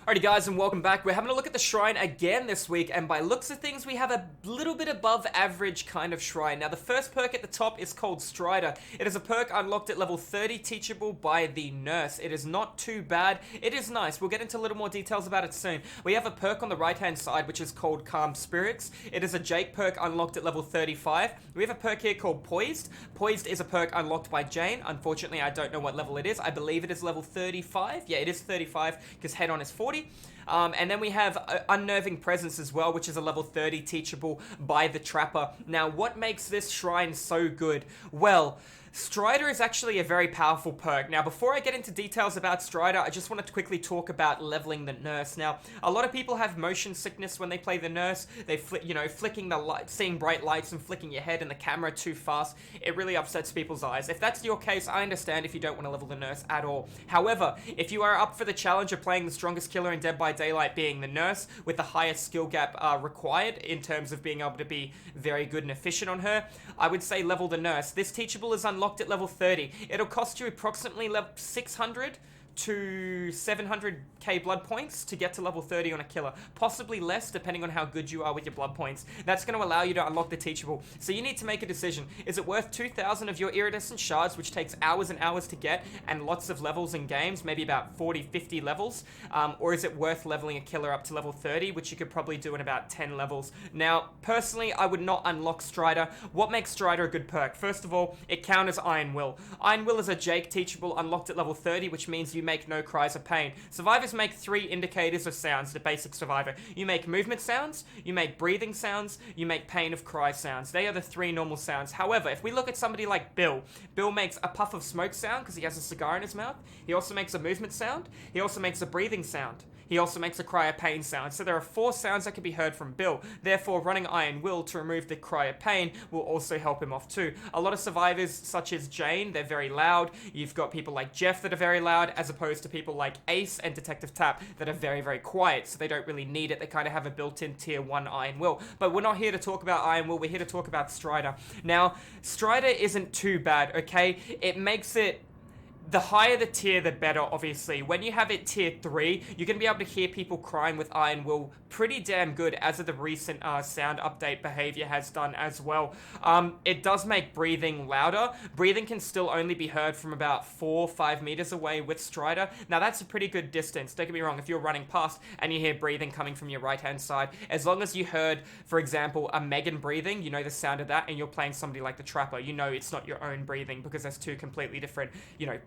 Alrighty guys, and welcome back. We're having a look at the shrine again this week, and by looks of things we have a little bit above average kind of shrine. Now the first perk at the top is called Strider. It is a perk unlocked at level 30, teachable by the nurse. It is not too bad, it is nice. We'll get into a little more details about it soon. We have a perk on the right hand side which is called Calm Spirits. It is a Jake perk unlocked at level 35. We have a perk here called Poised. Poised is a perk unlocked by Jane. Unfortunately I don't know what level it is. I believe it is level 35. Yeah, it is 35 because head on is 40. And then we have Unnerving Presence as well, which is a level 30 teachable by the Trapper. Now, what makes this shrine so good? Well, Strider is actually a very powerful perk. Now, before I get into details about Strider, I just want to quickly talk about leveling the nurse. Now, a lot of people have motion sickness when they play the nurse. They flicking the light, seeing bright lights and flicking your head and the camera too fast. It really upsets people's eyes. If that's your case, I understand if you don't want to level the nurse at all. However, if you are up for the challenge of playing the strongest killer in Dead by Daylight being the nurse, with the highest skill gap required in terms of being able to be very good and efficient on her, I would say level the nurse. This teachable is unlocked at level 30. It'll cost you approximately level 600 to 700k blood points to get to level 30 on a killer. Possibly less depending on how good you are with your blood points. That's going to allow you to unlock the teachable. So you need to make a decision. Is it worth 2,000 of your iridescent shards, which takes hours and hours to get, and lots of levels in games, maybe about 40, 50 levels? Or is it worth leveling a killer up to level 30, which you could probably do in about 10 levels? Now, personally, I would not unlock Strider. What makes Strider a good perk? First of all, it counters Iron Will. Iron Will is a Jake teachable unlocked at level 30, which means you make no cries of pain. Survivors make 3 indicators of sounds, the basic survivor. You make movement sounds, you make breathing sounds, you make pain of cry sounds. They are the 3 normal sounds. However, if we look at somebody like Bill, Bill makes a puff of smoke sound because he has a cigar in his mouth. He also makes a movement sound. He also makes a breathing sound. He also makes a cry of pain sound. So there are 4 sounds that can be heard from Bill. Therefore, running Iron Will to remove the cry of pain will also help him off too. A lot of survivors, such as Jane, they're very loud. You've got people like Jeff that are very loud, as opposed to people like Ace and Detective Tap that are very, very quiet. So they don't really need it. They kind of have a built-in tier 1 Iron Will. But we're not here to talk about Iron Will. We're here to talk about Strider. Now, Strider isn't too bad, okay? It makes it... The higher the tier, the better, obviously. When you have it tier 3, you're going to be able to hear people crying with Iron Will pretty damn good, as of the recent sound update behavior has done as well. It does make breathing louder. Breathing can still only be heard from about 4 or 5 meters away with Strider. Now, that's a pretty good distance. Don't get me wrong, if you're running past and you hear breathing coming from your right-hand side, as long as you heard, for example, a Megan breathing, you know the sound of that, and you're playing somebody like the Trapper, you know it's not your own breathing, because there's 2 completely different,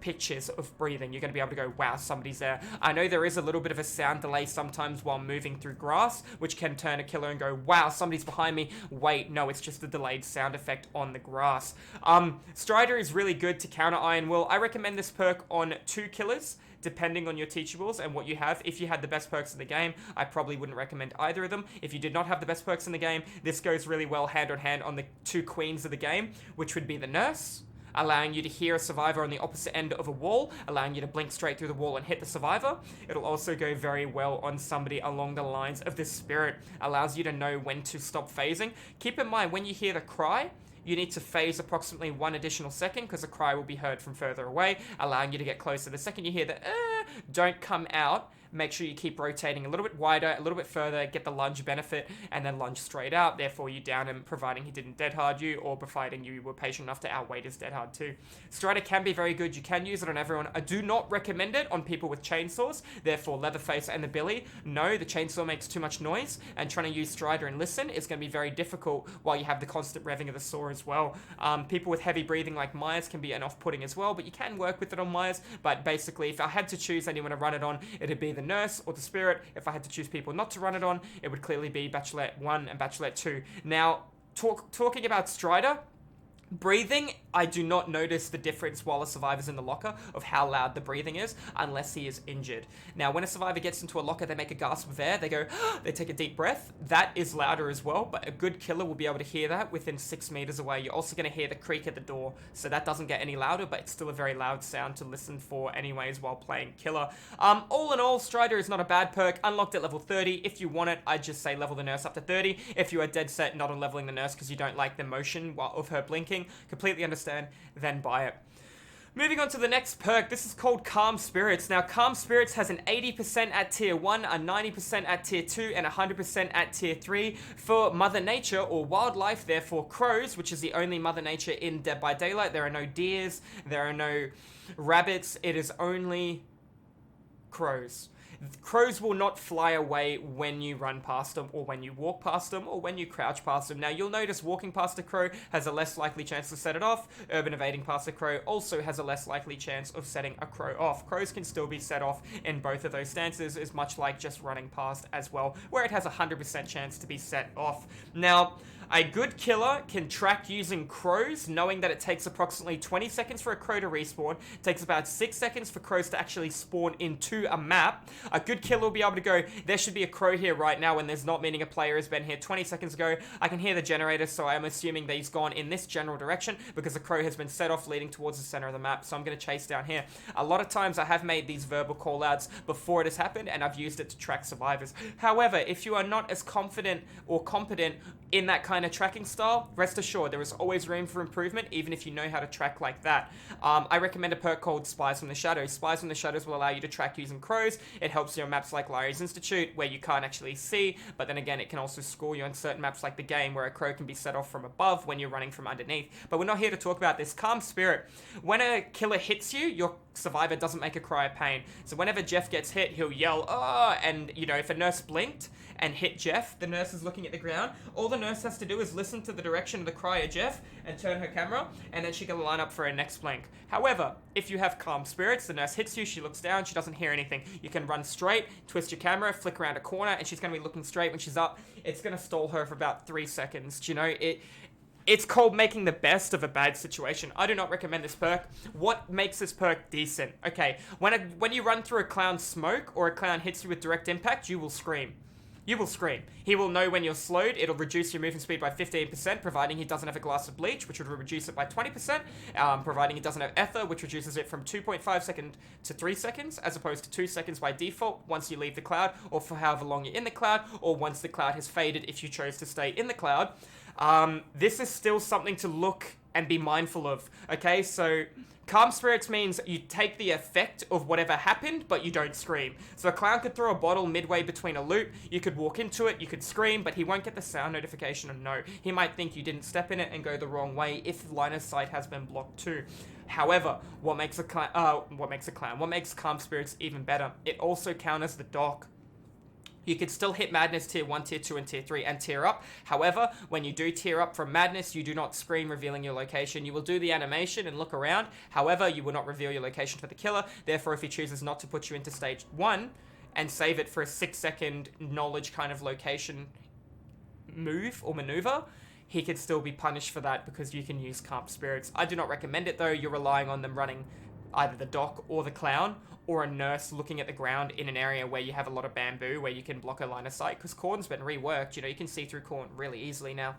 pitches of breathing. You're going to be able to go, wow, somebody's there. I know there is a little bit of a sound delay sometimes while moving through grass, which can turn a killer and go, wow, somebody's behind me. Wait, no, it's just the delayed sound effect on the grass. Strider is really good to counter Iron Will. I recommend this perk on 2 killers, depending on your teachables and what you have. If you had the best perks in the game, I probably wouldn't recommend either of them. If you did not have the best perks in the game, this goes really well hand on hand on the 2 queens of the game, which would be the Nurse, allowing you to hear a survivor on the opposite end of a wall, allowing you to blink straight through the wall and hit the survivor. It'll also go very well on somebody along the lines of the Spirit, allows you to know when to stop phasing. Keep in mind, when you hear the cry, you need to phase approximately 1 additional second, because the cry will be heard from further away, allowing you to get closer. The second you hear the don't come out, make sure you keep rotating a little bit wider, a little bit further, get the lunge benefit, and then lunge straight out. Therefore, you down him, providing he didn't dead hard you, or providing you were patient enough to outweight his dead hard too. Strider can be very good. You can use it on everyone. I do not recommend it on people with chainsaws. Therefore, Leatherface and the Billy. No, the chainsaw makes too much noise, and trying to use Strider and listen is going to be very difficult while you have the constant revving of the saw as well. People with heavy breathing like Myers can be an off-putting as well, but you can work with it on Myers. But basically, if I had to choose anyone to run it on, it'd be the Nurse or the Spirit. If I had to choose people not to run it on, it would clearly be Bachelorette 1 and Bachelorette 2. Now, talking about Strider, breathing, I do not notice the difference while a survivor's in the locker of how loud the breathing is, unless he is injured. Now, when a survivor gets into a locker, they make a gasp of air, they go, they take a deep breath. That is louder as well, but a good killer will be able to hear that within 6 meters away. You're also going to hear the creak at the door, so that doesn't get any louder, but it's still a very loud sound to listen for anyways while playing killer. All in all, Strider is not a bad perk, unlocked at level 30. If you want it, I'd just say level the Nurse up to 30. If you are dead set not on leveling the Nurse because you don't like the motion of her blinking, completely understand, then buy it. Moving on to the next perk, this is called Calm Spirits. Now, Calm Spirits has an 80% at tier 1, a 90% at tier 2, and 100% at tier 3 for Mother Nature or wildlife, therefore crows, which is the only Mother Nature in Dead by Daylight. There are no deers, there are no rabbits, it is only crows. Crows will not fly away when you run past them, or when you walk past them, or when you crouch past them. Now, you'll notice walking past a crow has a less likely chance to set it off. Urban evading past a crow also has a less likely chance of setting a crow off. Crows can still be set off in both of those stances, is much like just running past as well, where it has a 100% chance to be set off. Now, a good killer can track using crows, knowing that it takes approximately 20 seconds for a crow to respawn. It takes about 6 seconds for crows to actually spawn into a map. A good killer will be able to go, there should be a crow here right now when there's not, meaning a player has been here 20 seconds ago. I can hear the generator, so I'm assuming that he's gone in this general direction because the crow has been set off leading towards the center of the map, so I'm going to chase down here. A lot of times I have made these verbal callouts before it has happened, and I've used it to track survivors. However, if you are not as confident or competent in that kind of tracking style, rest assured there is always room for improvement, even if you know how to track like that. I recommend a perk called Spies from the Shadows. Spies from the Shadows will allow you to track using crows. It helps you on maps like Larry's Institute, where you can't actually see, but then again, it can also school you on certain maps like the game, where a crow can be set off from above when you're running from underneath. But we're not here to talk about this. Calm Spirit. When a killer hits you, your survivor doesn't make a cry of pain. So whenever Jeff gets hit, he'll yell, "Oh!" And, you know, if a nurse blinked and hit Jeff, the nurse is looking at the ground. All the nurse has to do is listen to the direction of the cry of Jeff and turn her camera, and then she can line up for her next blink. However, if you have Calm Spirits, the nurse hits you, she looks down, she doesn't hear anything. You can run straight, twist your camera, flick around a corner, and she's going to be looking straight when she's up. It's going to stall her for about 3 seconds. Do you know, it's called making the best of a bad situation. I do not recommend this perk. What makes this perk decent? Okay, when you run through a clown's smoke or a clown hits you with direct impact, you will scream. You will scream. He will know when you're slowed. It'll reduce your movement speed by 15%, providing he doesn't have a glass of bleach, which would reduce it by 20%, providing he doesn't have ether, which reduces it from 2.5 seconds to 3 seconds, as opposed to 2 seconds by default once you leave the cloud, or for however long you're in the cloud, or once the cloud has faded if you chose to stay in the cloud. This is still something to look and be mindful of, okay? So Calm Spirits means you take the effect of whatever happened, but you don't scream. So a clown could throw a bottle midway between a loop, you could walk into it, you could scream, but he won't get the sound notification of no. He might think you didn't step in it and go the wrong way if line of sight has been blocked too. However, what makes Calm Spirits even better? It also counters the dock. You could still hit Madness Tier 1, Tier 2, and Tier 3 and tier up. However, when you do tier up from Madness, you do not scream revealing your location. You will do the animation and look around. However, you will not reveal your location for the killer. Therefore, if he chooses not to put you into Stage 1 and save it for a 6-second knowledge kind of location move or maneuver, he could still be punished for that because you can use Calm Spirits. I do not recommend it though. You're relying on them running either the doc or the clown, or a nurse looking at the ground in an area where you have a lot of bamboo, where you can block a line of sight, because corn's been reworked. You know, you can see through corn really easily now.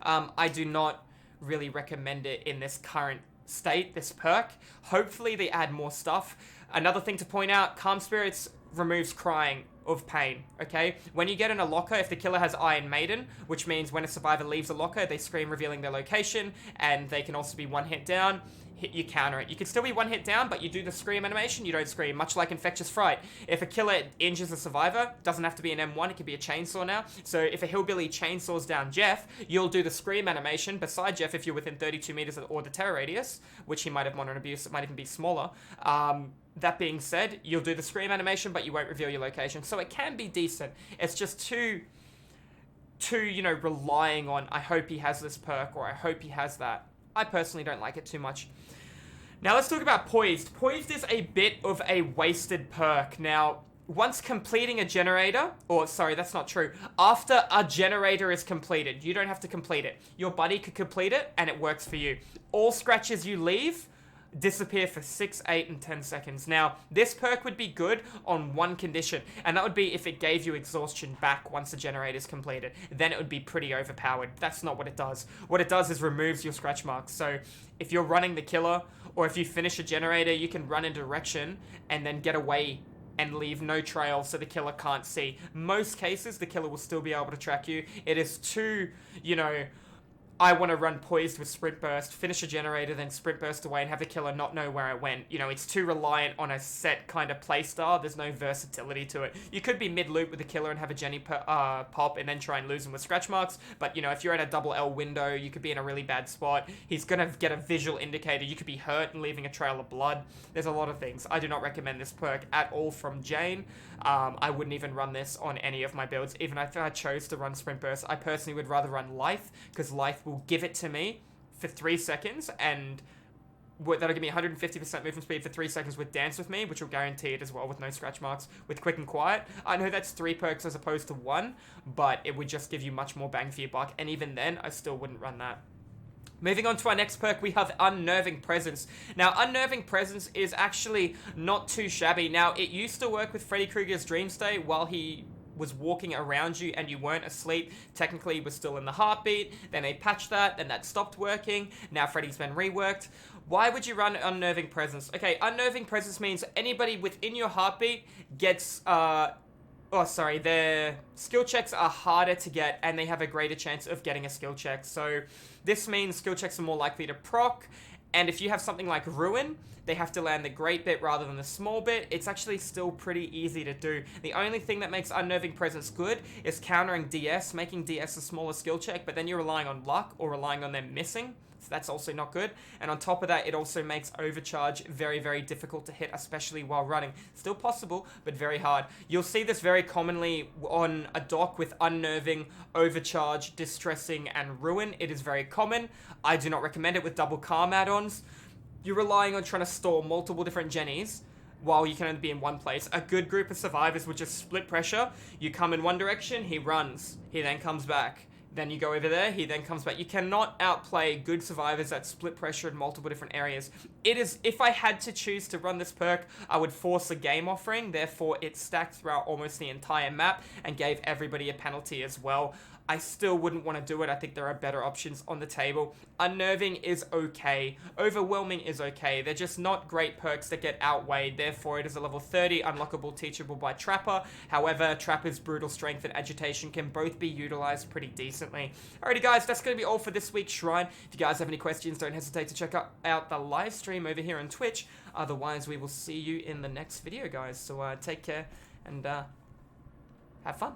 I do not really recommend it in this current state, this perk. Hopefully they add more stuff. Another thing to point out, Calm Spirits removes crying of pain, okay? When you get in a locker, if the killer has Iron Maiden, which means when a survivor leaves a locker, they scream revealing their location, and they can also be one hit down, you counter it. You can still be one hit down, but you do the scream animation, you don't scream, much like Infectious Fright. If a killer injures a survivor, doesn't have to be an M1, it could be a chainsaw now. So if a hillbilly chainsaws down Jeff, you'll do the scream animation beside Jeff if you're within 32 meters or the terror radius, which he might have modern abuse, it might even be smaller. That being said, you'll do the scream animation, but you won't reveal your location. So it can be decent. It's just too, you know, relying on, I hope he has this perk, or I hope he has that. I personally don't like it too much. Now let's talk about Poised. Poised is a bit of a wasted perk. Now, once completing a generator, or sorry, that's not true. After a generator is completed, you don't have to complete it. Your buddy could complete it, and it works for you. All scratches you leave disappear for 6, 8, and 10 seconds. Now, this perk would be good on one condition, and that would be if it gave you exhaustion back once the generator is completed. Then it would be pretty overpowered. That's not what it does. What it does is removes your scratch marks. So if you're running the killer, or if you finish a generator, you can run in direction and then get away and leave no trail so the killer can't see. Most cases, the killer will still be able to track you. It is too, you know, I want to run Poised with Sprint Burst, finish a generator, then Sprint Burst away and have the killer not know where I went. You know, it's too reliant on a set kind of playstyle. There's no versatility to it. You could be mid-loop with the killer and have a Jenny pop and then try and lose him with scratch marks. But, you know, if you're at a double L window, you could be in a really bad spot. He's going to get a visual indicator. You could be hurt and leaving a trail of blood. There's a lot of things. I do not recommend this perk at all from Jane. I wouldn't even run this on any of my builds. Even if I chose to run Sprint Burst, I personally would rather run Life, because Life will give it to me for 3 seconds, and that'll give me 150% movement speed for 3 seconds with Dance With Me, which will guarantee it as well with no scratch marks, with Quick and Quiet. I know that's 3 perks as opposed to 1, but it would just give you much more bang for your buck, and even then, I still wouldn't run that. Moving on to our next perk, we have Unnerving Presence. Now, Unnerving Presence is actually not too shabby. Now, it used to work with Freddy Krueger's Dream State while he was walking around you and you weren't asleep. Technically, he was still in the heartbeat. Then they patched that, then that stopped working. Now Freddy's been reworked. Why would you run Unnerving Presence? Okay, Unnerving Presence means anybody within your heartbeat gets, their skill checks are harder to get and they have a greater chance of getting a skill check. So this means skill checks are more likely to proc, and if you have something like Ruin, they have to land the great bit rather than the small bit. It's actually still pretty easy to do. The only thing that makes Unnerving Presence good is countering DS, making DS a smaller skill check, but then you're relying on luck or relying on them missing. So that's also not good. And on top of that, it also makes Overcharge very, very difficult to hit, especially while running. Still possible, but very hard. You'll see this very commonly on a dock with Unnerving, Overcharge, Distressing, and Ruin. It is very common. I do not recommend it with double Calm add-ons. You're relying on trying to store multiple different Jennies while you can only be in one place. A good group of survivors would just split pressure. You come in one direction, he runs. He then comes back. Then you go over there, he then comes back. You cannot outplay good survivors that split pressure in multiple different areas. It is, if I had to choose to run this perk, I would force a game offering, therefore it stacked throughout almost the entire map and gave everybody a penalty as well. I still wouldn't want to do it. I think there are better options on the table. Unnerving is okay. Overwhelming is okay. They're just not great perks that get outweighed. Therefore, it is a level 30, unlockable, teachable by Trapper. However, Trapper's Brutal Strength and Agitation can both be utilized pretty decently. Alrighty, guys, that's going to be all for this week's Shrine. If you guys have any questions, don't hesitate to check out the live stream over here on Twitch. Otherwise, we will see you in the next video, guys. So take care and have fun.